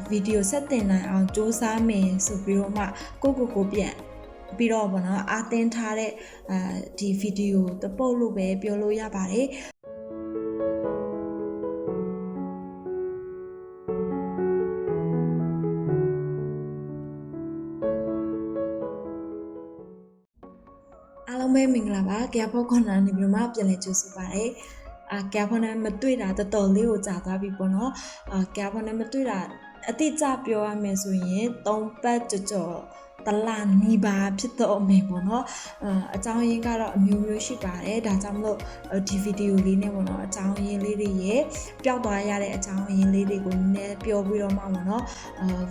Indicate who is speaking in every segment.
Speaker 1: ဗီဒီယိုဆက်တင်နိုင်အောင်စူးစမ်းမယ်ဆိုပြီးတော့မှကိုပြန်ပြီးတော့ပေါ့နော်အသင်ထားတဲ့ဒီဗီဒီယိုတပုတ်လို့ပဲပြောလို့ရပါတယ်အားလုံးပဲမင်္ဂလာပါကြဖို့ခေါ်နာနေပြီးတော့မှပြန်လည်ကြိုဆိုပါတယ်ကြဖို့နဲ့မတွေ့တာတော်တော်လေးကိုကြာသွားပြီပေါ့နော်ကြဖို့နဲ့မတွေ့တာအတိအကျပြောရမယ်ဆိုရင်3ပတ်ကြော်တလာနီးပါဖြစ်တော့မယ်ပေါ့နော်အကြောင်းရင်းကတော့အမျိုးမျိုးရှိပါတယ်ဒါကြောင့်မလို့ဒီဗီဒီယိုလေးနဲ့ပေါ့နော်အကြောင်းရင်းလေးတွေရဲ့ပျောက်သွားရတဲ့အကြောင်းရင်းလေးတွေကိုနည်းနည်းပြောပြီးတော့မှပေါ့နော်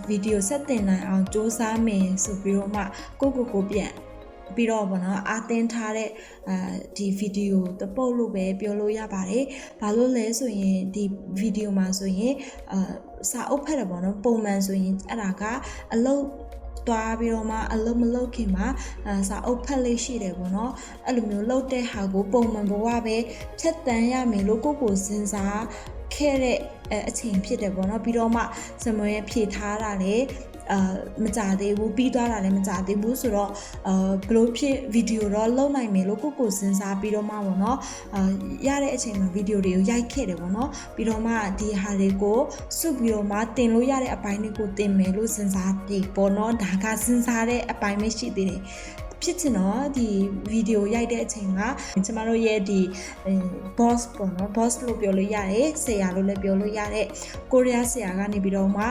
Speaker 1: ဗီဒီယိုဆက်တင်နိုင်အောင်စူးစမ်းမယ်ဆိုပြီးတော့မှကိုပြန်ပြီးတော့ပေါ့နော်အသင်ထားတဲ့ဒီဗီဒီယိုတပုတ်လို့ပဲပြောလို့ရပါတယ်။ဘာလို့လဲဆိုရင်ဒီဗီဒီယိုမှာဆိုရင်စာအုပ်ဖတ်တယ်ပေါ့နော်ပုံမှန်ဆိုရင်အဲ့ဒါကအလုပ်သွားပြီးတော့မှအလုပ်မလုပ်ခင်မှာစာအုပ်ဖတ်လေးရှိတယ်ပေါ့နော်အဲ့လိုမျိုးလုပ်တဲ့ဟာကိုပုံမှန်ဘဝပဲဖြတ်တန်းရမယ်လို့ကိုစဉ်းစားခဲ့တဲ့အချိန်ဖြစ်တယ်ပေါ့နော်ပြီးတော့မှစမွေးဖြည့်ထားတာလေမကြသေးဘူးပြီးသွားတာလည်းမကြသေးဘူးဆိုတော့ဘလို့ဖြစ်ဗီဒီယိုတော့လုပ်နိုင်မယ်လို့ကိုစဉ်းစားပြီးတော့မှပေါ့နော်ရတဲ့အချိန်မှာဗီဒီယိုတွေကိုရိုက်ခဲ့တယ်ပေါ့နော်ပြီးတော့မှဒီဟာတွေကိုစုပြီးတော့မှတင်လို့ရတဲ့အပိုင်းတွေကိုတင်မယ်လို့စဉ်းစားပြီးပေါ့နော်ဒါကစဉ်းစားတဲ့အပိုင်းပဲရှိသေးတယ်ဖြစ်ချင်တော့ဒီဗီဒီယိုရိုက်တဲ့အချိန်မှာကျမတို့ရဲ့ဒီ boss ပေါ့နော် boss လို့ပြောလို့ရတယ်ဆရာလို့လည်းပြောလို့ရတဲ့ကိုရီးယားဆရာကနေပြီးတော့မှ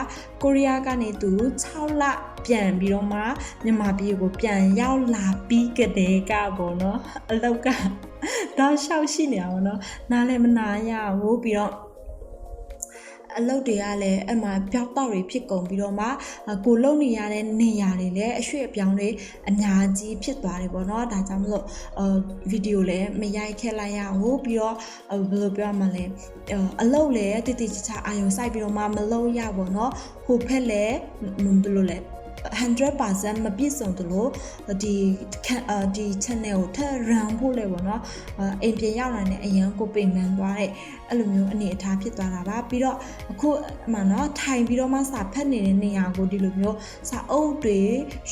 Speaker 1: ကိုရီးယားကနေသူ6လပြန်ပြီးတော့မှမြန်မာပြည်ကိုပြန်ရောက်လာပြီးကြတဲ့ကပေါ့နော်အလောက်ကတော့ရှောက်ရှိနေတာပေါ့နော်နားလည်းမနာရဘူးပြီးတော့အလုပ်တွေကလည်းအမှပျောက်တော့တွေဖြစ်ကုန်ပြီးတော့မှကိုလုံနေရတဲ့နေရာတွေလည်းအရွှေ့အပြောင်းတွေအများကြီးဖြစ်သွားတယ်ပေါ့နော်ဒါကြောင့်မလို့ဗီဒီယိုလည်းမရိုက်ခဲ့လိုက်ရဘူးပြီးတော့ဘယ်လိုပြောမှလဲအလုပ်လည်းတိတိကျကျအာရုံစိုက်ပြီးတော့မှမလုပ်ရပေါ့နော်ဟိုဖက်လည်းဘယ်လိုလဲ100% မပြည့်စုံသလိုဒီ channel ကိုထပ် run ဖို့လဲပေါ့နော်အိမ်ပြန်ရောက်လာတဲ့အရန်ကိုပင်ပန်းသွားတဲ့အဲ့လိုမျိုးအနေအထားဖြစ်သွားတာပါပြီးတော့အခုမှနော်ထိုင်ပြီးတော့မှစာဖတ်နေတဲ့နေရာကိုဒီလိုမျိုးစာအုပ်တွေ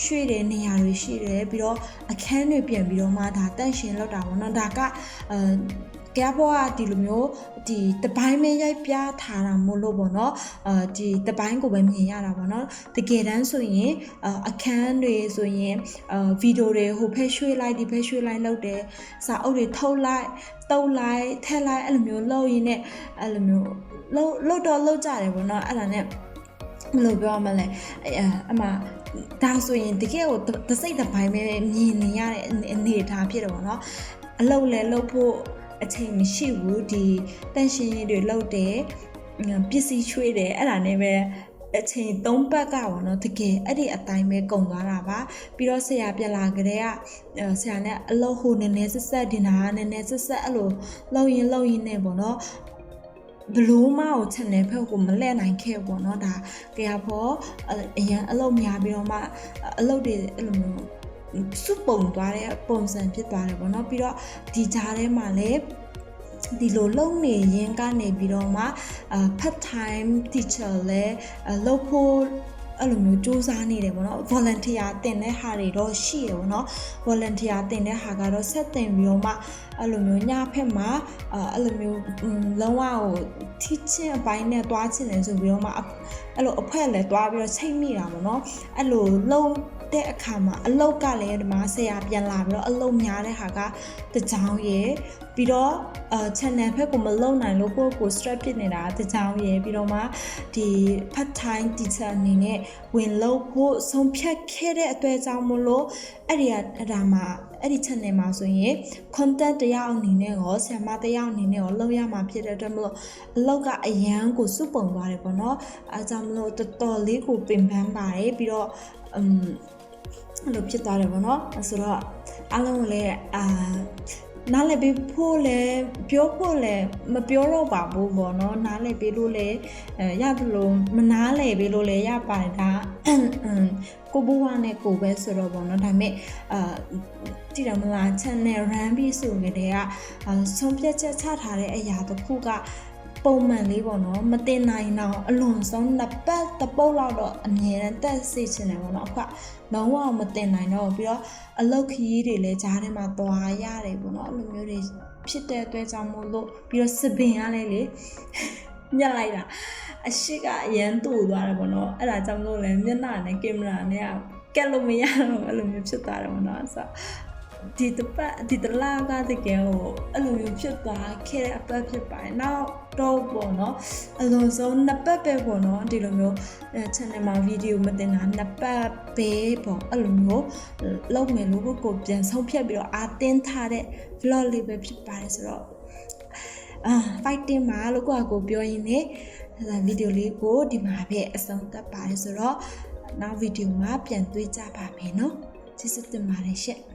Speaker 1: ရွှေ့တဲ့နေရာတွေရှိတယ်ပြီးတော့အခန်းတွေပြန်ပြီးတော့မှဒါတန့်ရှင်းလောက်တာပေါ့နော်ဒါကကြဘောကဒီလိုမျိုးဒီတပိုင်းပဲရိုက်ပြထားတာမို့လို့ပေါ့နော်ဒီတပိုင်းကိုပဲမြင်ရတာပေါ့နော်တကယ်တမ်းဆိုရင်အခန်းတွေဆိုရင်ဗီဒီယိုတွေဟိုဖက်ရွှေ့လိုက်ဒီဖက်ရွှေ့လိုက်လုပ်တယ်စာအုပ်တွေထုတ်လိုက်တုပ်လိုက်ထည့်လိုက်အဲ့လိုမျိုးလုပ်ရင်းနဲ့အဲ့လိုမျိုးလုပ်တော့လုပ်ကြတယ်ပေါ့နော်အဲ့ဒါနဲ့ဘယ်လိုပြောမလဲအမှဒါဆိုရင်တကယ်ကိုတစိတ်တပိုင်းပဲမြင်နေရတဲ့အနေအထားဖြစ်တယ်ပေါ့နော်အလုပ်လည်းလုပ်ဖို့အချိန်မရှိဘူးဒီတန့်ရှင်းရေးတွေလုပ်တယ်ပစ္စည်းချွေးတယ်အဲ့ဒါနဲ့ပဲအချိန်3ပတ်ကပေါ့နော်တကယ်အဲ့ဒီအတိုင်းပဲကုန်သွားတာပါပြီးတော့ဆရာပြန်လာကြတဲ့ကဆရာနဲ့အလုပ်ဟိုနည်းနည်းဆက်တင်တာနည်းနည်းဆက်အဲ့လိုလုပ်ရင်းနဲ့ပေါ့နော်ဘလို့မကို channel ဖက်ကိုမလဲနိုင်ခဲ့ပေါ့နော်ဒါကြရဖို့အရင်အလုပ်များပြီးတော့မှအလုပ်တွေအဲ့လိုမျိုးစုပုံသွားတဲ့ပုံစံဖြစ်သွားတယ်ပေါ့နော်ပြီးတော့ဒီကြားထဲမှာလည်းဒီလိုလုံနေရင်းကနေပြီးတော့မှpart time teacher လည်းလုပ်ဖို့အဲ့လိုမျိုးစူးစမ်းနေတယ်ပေါ့နော် volunteer တင်တဲ့ဟာတွေတော့ရှိတယ်ပေါ့နော် volunteer တင်တဲ့ဟာကတော့ဆက်တင်ပြီးတော့မှအဲ့လိုမျိုးညဖက်မှာအဲ့လိုမျိုးလုံးဝကို teaching အပိုင်းနဲ့တွားချင်တယ်ဆိုပြီးတော့မှအဲ့လိုအဖွဲလည်းတွားပြီးတော့ချိန်မိတာပေါ့နော်အဲ့လိုလုံးတဲ့အခါမှာအလုတ်ကလည်းဒီမှာဆရာပြန်လာပြီးတော့အလုတ်များတဲ့ဟာကတကြောင်ရယ်ပြီးတော့channel ဖက်ကိုမလုံနိုင်လို့ကို stress ဖြစ်နေတာတကြောင်ရယ်ပြီးတော့မှဒီ part time teacher အနေနဲ့ဝင်လို့ဖို့ဆုံးဖြတ်ခဲ့တဲ့အတွက်ကြောင့်မလို့အဲ့ဒါမှာအဲ့ဒီ channel မှာဆိုရင် content တယောက်အနေနဲ့ရောဆရာမတယောက်အနေနဲ့ရောလုပ်ရမှာဖြစ်တဲ့အတွက်မလို့အလုပ်ကအရန်ကိုစုပုံသွားတယ်ပေါ့နော်အဲကြောင့်မလို့တော်တော်လေးကိုပင်ပန်းပါတယ်ပြီးတော့အဲ့လိုဖြစ်သွားတယ်ပေါ့နော်ဆိုတော့အားလုံးကိုလည်းနားလည်ပေးဖို့လည်းပြောဖို့လည်းမပြောတော့ပါဘူးပေါ့နော်နားလည်ပေးလို့လည်းရတယ်လို့မနားလည်ပေးလို့လည်းရပါတယ်ဒါကိုဘဝနဲ့ကိုပဲဆိုတော့ပေါ့နော်ဒါပေမဲ့ကြည့်တယ်မလား channel run ပြီးဆိုကြတဲ့ကဆုံးဖြတ်ချက်ချထားတဲ့အရာတစ်ခုက ပုံမှန်လေးပေါ့နော်မတင်နိုင်တော့အလွန်ဆုံးနှစ်ပတ်တစ်ပုတ်လောက်တော့အမြဲတမ်းတက်စေချင်တယ်ပေါ့နော်အခုလုံးဝမတင်နိုင်တော့ပြီးတော့အလုပ်ခရီးတွေလည်းကြားထဲမှာသွားရတယ်ပေါ့နော်အဲ့လိုမျိုးတွေဖြစ်တဲ့အတွက်ကြောင့်မို့လို့ပြီးတော့စပင်ကလည်းလေညက်လိုက်တာအရှိကအရန်တူသွားတယ်ပေါ့နော်အဲ့ဒါကြောင့်မို့လည်းမျက်နှာနဲ့ကင်မရာနဲ့ကက်လို့မရတော့အဲ့လိုမျိုးဖြစ်သွားတယ်ပေါ့နော်ဆိုဒီတလားကတကယ်ဟိုအဲ့လိုမျိုးဖြစ်သွားခဲ့တဲ့အပတ်ဖြစ်ပါတယ်နောက်တော့ပေါ့နော်အလုံးစုံနှစ်ပတ်ပဲပေါ့နော်ဒီလိုမျိုး channel မှာဗီဒီယိုမတင်တာနှစ်ပတ်ပဲပေါ့အဲ့လိုမျိုးလုပ်မယ်လို့ကိုပြန်ဆုံးဖြတ်ပြီးတော့အားတင်းထားတဲ့ vlog လေးပဲဖြစ်ပါတယ်ဆိုတော့fighting မှာလို့ကိုပြောရင်းနဲ့ဗီဒီယိုလေးကိုဒီမှာပဲအဆုံးသတ်ပါတယ်ဆိုတော့နောက်ဗီဒီယိုမှာပြန်တွေ့ကြပါမယ်နော်ကျေးဇူးတင်ပါတယ်ရှင့်